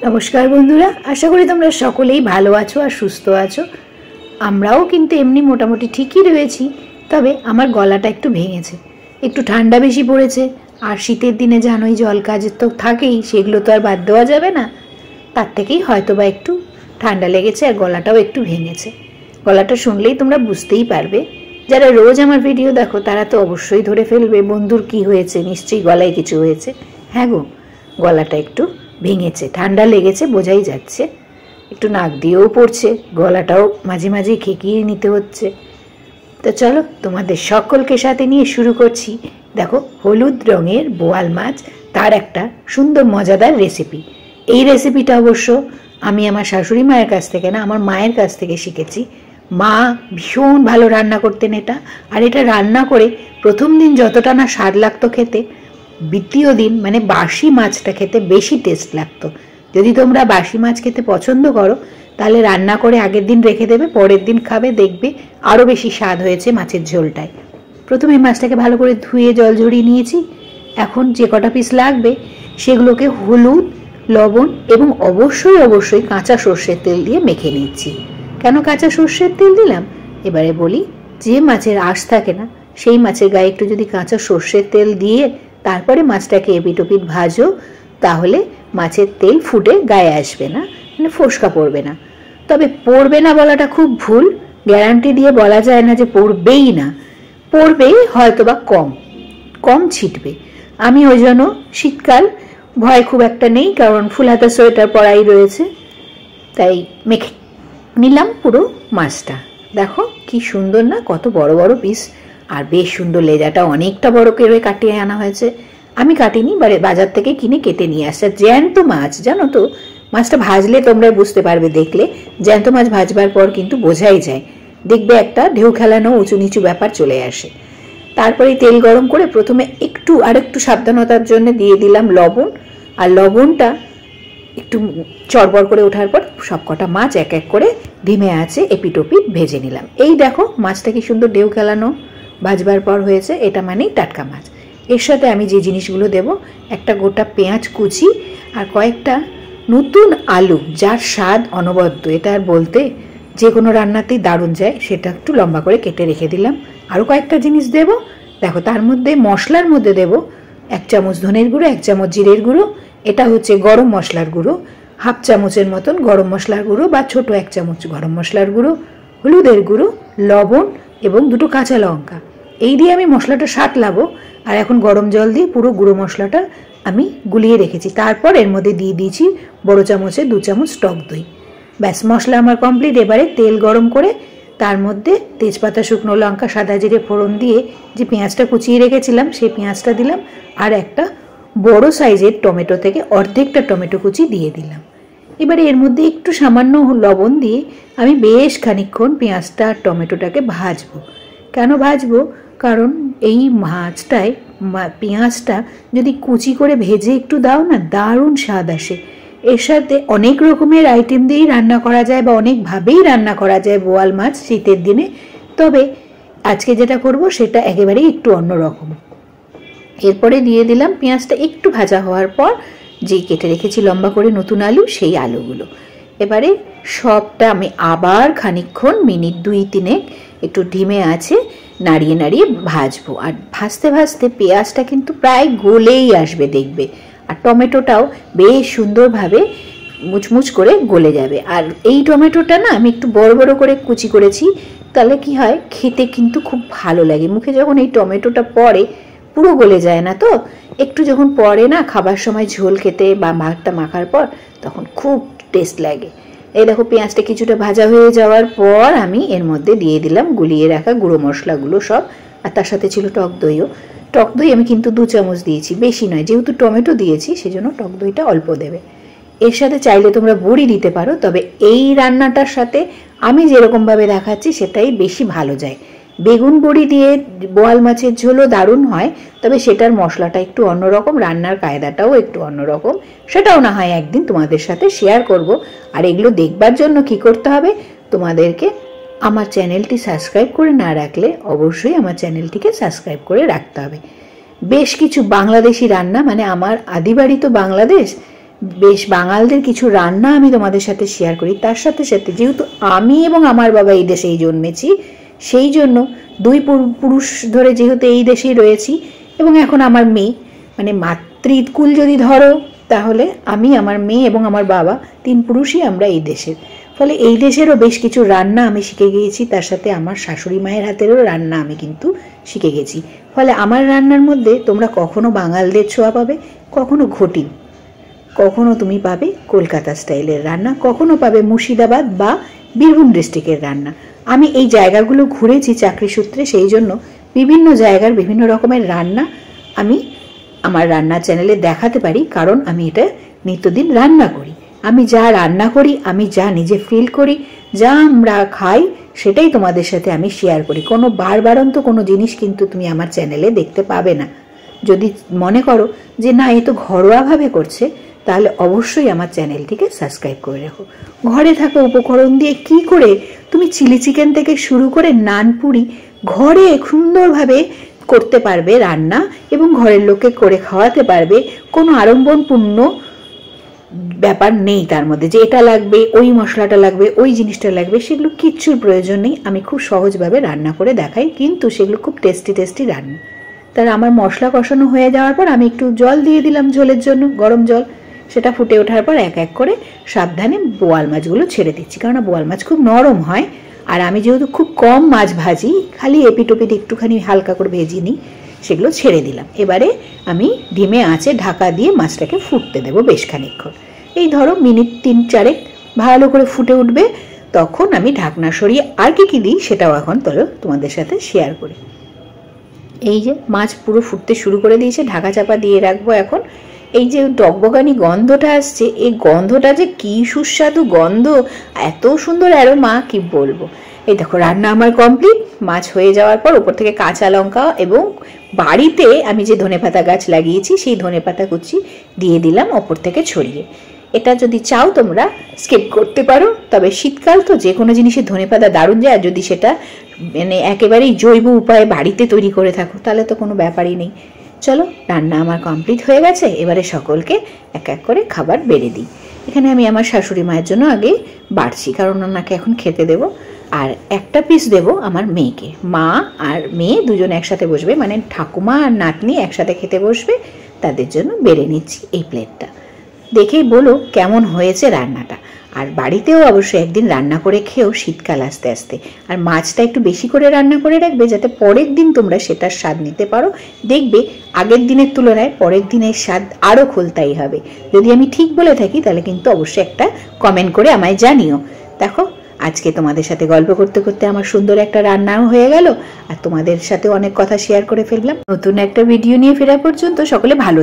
নমস্কার বন্ধুরা, আশা করি তোমরা সকলেই ভালো আছো আর সুস্থ আছো। আমরাও কিন্তু এমনি মোটামুটি ঠিকই রয়েছি, তবে আমার গলাটা একটু ভেঙেছে। একটু ঠান্ডা বেশি পড়েছে, আর শীতের দিনে জানোই জল কাজ তো থাকেই, সেগুলো তো আর বাদ দেওয়া যাবে না। তার থেকেই হয়তো বা একটু ঠান্ডা লেগেছে আর গলাটাও একটু ভেঙেছে। গলাটা শুনলেই তোমরা বুঝতেই পারবে, যারা রোজ আমার ভিডিও দেখো তারা তো অবশ্যই ধরে ফেলবে বন্ধুর কি হয়েছে, নিশ্চয়ই গলায় কিছু হয়েছে। হ্যাঁ গো, গলাটা একটু ভেঙেছে, ঠান্ডা লেগেছে বোঝাই যাচ্ছে, একটু নাক দিয়েও পড়ছে, গলাটাও মাঝে মাঝে খেকিয়ে নিতে হচ্ছে। তো চলো তোমাদের সকলকে সাথে নিয়ে শুরু করছি। দেখো, হলুদ রঙের বোয়াল মাছ, তার একটা সুন্দর মজাদার রেসিপি। এই রেসিপিটা অবশ্য আমি আমার শাশুড়ি মায়ের কাছ থেকে না, আমার মায়ের কাছ থেকে শিখেছি। মা ভীষণ ভালো রান্না করতেন এটা, আর এটা রান্না করে প্রথম দিন যতটা না স্বাদ লাগতো খেতে, দ্বিতীয় দিন মানে বাসি মাছটা খেতে বেশি টেস্ট লাগতো। যদি তোমরা বাসি মাছ খেতে পছন্দ করো তাহলে রান্না করে আগের দিন রেখে দেবে, পরের দিন খাবে, দেখবে আরও বেশি স্বাদ হয়েছে মাছের ঝোলটায়। প্রথমে মাছটাকে ভালো করে ধুয়ে জল ঝরিয়ে নিয়েছি। এখন যে কটা পিস লাগবে সেগুলোকে হলুদ, লবণ এবং অবশ্যই কাঁচা সর্ষের তেল দিয়ে মেখে নিচ্ছি। কেন কাঁচা সর্ষের তেল দিলাম এবারে বলি। যে মাছের আঁশ থাকে না, সেই মাছের গায়ে একটু যদি কাঁচা সর্ষের তেল দিয়ে তারপরে মাছটাকে এপিট ওপিট ভাজো, তাহলে মাছের তেল ফুটে গায়ে আসবে না, মানে ফোসকা পড়বে না। তবে পড়বে না বলাটা খুব ভুল, গ্যারান্টি দিয়ে বলা যায় না যে পড়বেই না, পড়বে হয়তো বা কম কম ছিটবে। আমি ওই জন্য শীতকাল ভয় খুব একটা নেই, কারণ ফুল হাতা সোয়েটার পরাই রয়েছে, তাই মেখে নিলাম পুরো মাছটা। দেখো কি সুন্দর না, কত বড় বড় পিস, আর বেশ সুন্দর, লেজাটা অনেকটা বড় করে কাটিয়ে আনা হয়েছে। আমি কাটিনি, বাজার থেকে কিনে কেটে নিয়ে আসছে। জ্যান্ত মাছ, জানো তো, মাছটা ভাজলে তোমরা বুঝতে পারবে, দেখলে জ্যান্ত মাছ ভাজবার পর কিন্তু বোঝাই যায়, দেখবে একটা ঢেউ খেলানো উঁচু নিচু ব্যাপার চলে আসে। তারপরে তেল গরম করে প্রথমে আরেকটু সাবধানতার জন্য দিয়ে দিলাম লবণ, আর লবণটা একটু চড়বড় করে ওঠার পর সবকটা মাছ এক এক করে ধিমে আছে এপিট ওপিট ভেজে নিলাম। এই দেখো মাছটা কি সুন্দর ঢেউ খেলানো ভাজবার পর হয়েছে, এটা মানেই টাটকা মাছ। এর সাথে আমি যে জিনিসগুলো দেব, একটা গোটা পেঁয়াজ কুচি আর কয়েকটা নতুন আলু, যার স্বাদ অনবদ্য, এটা আর বলতে, যে কোনো রান্নাতেই দারুণ যায়, সেটা একটু লম্বা করে কেটে রেখে দিলাম। আরও কয়েকটা জিনিস দেব, দেখো তার মধ্যে মশলার মধ্যে দেব 1 চামচ ধনের গুঁড়ো, 1 চামচ জিরের গুঁড়ো, এটা হচ্ছে গরম মশলার গুঁড়ো, 1/2 চামচের মতন গরম মশলার গুঁড়ো বা ছোট 1 চামচ গরম মশলার গুঁড়ো, হলুদের গুঁড়ো, লবণ এবং 2টো কাঁচা লঙ্কা। এই দিয়ে আমি মশলাটা সাঁতলাবো, আর এখন গরম জল দিয়ে পুরো গুঁড়ো মশলাটা আমি গুলিয়ে রেখেছি। তারপর এর মধ্যে দিয়ে দিয়েছি বড় চামচে 2 চামচ টক দই। ব্যাস, মশলা আমার কমপ্লিট। এবারে তেল গরম করে তার মধ্যে তেজপাতা, শুকনো লঙ্কা, সাদা জিরে ফোড়ন দিয়ে যে পেঁয়াজটা কুচিয়ে রেখেছিলাম সেই পেঁয়াজটা দিলাম, আর একটা বড় সাইজের টমেটো থেকে অর্ধেকটা টমেটো কুচি দিয়ে দিলাম। এবারে এর মধ্যে একটু সামান্য লবণ দিয়ে আমি বেশ খানিকক্ষণ পেঁয়াজটা আর টমেটোটাকে ভাজবো। কেন ভাজবো? কারণ এই মাছটায় পেঁয়াজটা যদি কুচি করে ভেজে একটু দাও না, দারুণ স্বাদ আসে। এর সাথে অনেক রকমের আইটেম দিয়েই রান্না করা যায় বা অনেকভাবেই রান্না করা যায় বোয়াল মাছ শীতের দিনে, তবে আজকে যেটা করব সেটা একেবারেই একটু অন্যরকম। এরপরে দিয়ে দিলাম পেঁয়াজটা একটু ভাজা হওয়ার পর যে কেটে রেখেছি লম্বা করে নতুন আলু, সেই আলুগুলো। এবারে সবটা আমি আবার খানিকক্ষণ, মিনিট 2-3 একটু ধিমে আছে নাড়িয়ে নাড়িয়ে ভাজবো। আর ভাজতে ভাজতে পেঁয়াজটা কিন্তু প্রায় গলেই আসবে দেখবে, আর টমেটোটাও বেশ সুন্দরভাবে মুচমুচ করে গলে যাবে। আর এই টমেটোটা না আমি একটু বড় বড় করে কুচি করেছি, তাহলে কি হয়, খেতে কিন্তু খুব ভালো লাগে। মুখে যখন এই টমেটোটা পড়ে, পুরো গলে যায় না তো, একটু যখন পড়ে না খাবার সময় ঝোল খেতে বা ভাতটা মাখার পর, তখন খুব টেস্ট লাগে। এই দেখো পেঁয়াজটা কিছুটা ভাজা হয়ে যাওয়ার পর আমি এর মধ্যে দিয়ে দিলাম গুলিয়ে রাখা গুঁড়ো মশলাগুলো সব, আর তার সাথে ছিল টক দইও। টক দই আমি কিন্তু 2 চামচ দিয়েছি, বেশি নয়, যেহেতু টমেটো দিয়েছি সেজন্য টক দইটা অল্প দেবে। এর সাথে চাইলে তোমরা বড়ি দিতে পারো, তবে এই রান্নাটার সাথে আমি যেরকমভাবে দেখাচ্ছি সেটাই বেশি ভালো যায়। বেগুন বড়ি দিয়ে বোয়াল মাছের ঝোলও দারুণ হয়, তবে সেটার মশলাটা একটু অন্যরকম, রান্নার কায়দাটাও একটু অন্যরকম, সেটাও না হয় একদিন তোমাদের সাথে শেয়ার করব। আর এগুলো দেখবার জন্য কি করতে হবে, তোমাদেরকে আমার চ্যানেলটি সাবস্ক্রাইব করে না রাখলে অবশ্যই আমার চ্যানেলটিকে সাবস্ক্রাইব করে রাখতে হবে। বেশ কিছু বাংলাদেশি রান্না, মানে আমার আদিবাড়ি তো বাংলাদেশ, বেশ বাঙালদের কিছু রান্না আমি তোমাদের সাথে শেয়ার করি। তার সাথে সাথে যেহেতু আমি এবং আমার বাবা এই দেশেই জন্মেছি, সেই জন্য দুই পুরুষ ধরে যেহেতু এই দেশেই রয়েছি, এবং এখন আমার মেয়ে, মানে মাতৃকুল যদি ধরো তাহলে আমি, আমার মেয়ে এবং আমার বাবা, 3 পুরুষই আমরা এই দেশের। ফলে এই দেশেরও বেশ কিছু রান্না আমি শিখে গিয়েছি, তার সাথে আমার শাশুড়ি মায়ের হাতেরও রান্না আমি কিন্তু শিখে গেছি। ফলে আমার রান্নার মধ্যে তোমরা কখনো বাঙালদের ছোঁয়া পাবে, কখনো ঘটি, কখনো তুমি পাবে কলকাতা স্টাইলের রান্না, কখনো পাবে মুর্শিদাবাদ বা বীরভূম ডিস্ট্রিক্টের রান্না। আমি এই জায়গাগুলো ঘুরেছি চাকরি সূত্রে, সেই জন্য বিভিন্ন জায়গার বিভিন্ন রকমের রান্না আমি আমার রান্নার চ্যানেলে দেখাতে পারি, কারণ আমি এটা নিত্যদিন রান্না করি। আমি যা রান্না করি, আমি যা নিজে ফিল করি, যা আমরা খাই, সেটাই তোমাদের সাথে আমি শেয়ার করি। কোনো বারবারন্ত কোনো জিনিস কিন্তু তুমি আমার চ্যানেলে দেখতে পাবে না। যদি মনে করো যে না, এ তো ঘরোয়াভাবে করছে, তাহলে অবশ্যই আমার চ্যানেলটিকে সাবস্ক্রাইব করে রাখো। ঘরে থাকা উপকরণ দিয়ে কি করে তুমি চিলি চিকেন থেকে শুরু করে নানপুরি ঘরে সুন্দরভাবে করতে পারবে রান্না, এবং ঘরের লোককে করে খাওয়াতে পারবে। কোনো আড়ম্বরপূর্ণ ব্যাপার নেই তার মধ্যে, যে এটা লাগবে, ওই মশলাটা লাগবে, ওই জিনিসটা লাগবে, সেগুলো কিচ্ছুর প্রয়োজন নেই। আমি খুব সহজভাবে রান্না করে দেখাই, কিন্তু সেগুলো খুব টেস্টি রান্না। তার আমার মশলা কষানো হয়ে যাওয়ার পর আমি একটু জল দিয়ে দিলাম ঝোলের জন্য, গরম জল। সেটা ফুটে ওঠার পর এক এক করে সাবধানে বোয়াল মাছগুলো ছেড়ে দিচ্ছি, কারণ বোয়াল মাছ খুব নরম হয়। আর আমি যেহেতু খুব কম মাছ ভাজি, খালি এপিটোপিট একটুখানি হালকা করে ভেজে নিই, সেগুলো ছেড়ে দিলাম। এবারে আমি ধিমে আঁচে ঢাকা দিয়ে মাছটাকে ফুটতে দেবো বেশ খানিকক্ষণ। এই ধরো মিনিট 3-4 ভালো করে ফুটে উঠবে, তখন আমি ঢাকনা সরিয়ে আর কি দিই সেটাও এখন তোমাদের সাথে শেয়ার করি। এই যে মাছ পুরো ফুটতে শুরু করে দিয়েছে, ঢাকা চাপা দিয়ে রাখবো এখন। এই যে টকবকানি গন্ধটা আসছে, এই গন্ধটা যে কি সুস্বাদু গন্ধ, এত সুন্দর অ্যারোমা, কি বলবো। এই দেখো রান্না আমার কমপ্লিট। মাছ হয়ে যাওয়ার পর উপর থেকে কাঁচা লঙ্কা এবং বাড়িতে আমি যে ধনেপাতা গাছ লাগিয়েছি সেই ধনেপাতা কুচি দিয়ে দিলাম ওপর থেকে ছড়িয়ে। এটা যদি চাও তোমরা স্কিপ করতে পারো, তবে শীতকাল তো যে কোনো জিনিসের ধনেপাতা দারুণ যায়। আর যদি সেটা মানে একেবারেই জৈব উপায়ে বাড়িতে তৈরি করে থাকো, তাহলে তো কোনো ব্যাপারই নেই। চলো, রান্না আমার কমপ্লিট হয়ে গেছে। এবারে সকলকে এক এক করে খাবার বেড়ে দিই। এখানে আমি আমার শাশুড়ি মায়ের জন্য আগে বাড়ছি, কারণ ওনাকে এখন খেতে দেবো। আর একটা পিস দেবো আমার মেয়েকে। মা আর মেয়ে দুজন একসাথে বসবে, মানে ঠাকুমা আর নাতনি একসাথে খেতে বসবে, তাদের জন্য বেড়ে নিচ্ছি এই প্লেটটা। দেখেই বলো কেমন হয়েছে রান্নাটা। আর বাড়িতেও অবশ্যই একদিন রান্না করে খেও শীতকাল আস্তে আস্তে। আর মাছটা একটু বেশি করে রান্না করে রাখবে, যাতে পরের দিন তোমরা সেটার স্বাদ নিতে পারো। দেখবে আগের দিনের তুলনায় পরের দিনের স্বাদ আরও খোলতাই হবে। যদি আমি ঠিক বলে থাকি তাহলে কিন্তু অবশ্যই একটা কমেন্ট করে আমায় জানিও। দেখো, আজকে তোমাদের সাথে গল্প করতে করতে আমার সুন্দর একটা রান্নাও হয়ে গেল, আর তোমাদের সাথে অনেক কথা শেয়ার করে ফেললাম। নতুন একটা ভিডিও নিয়ে ফেরা পর্যন্ত সকলে ভালো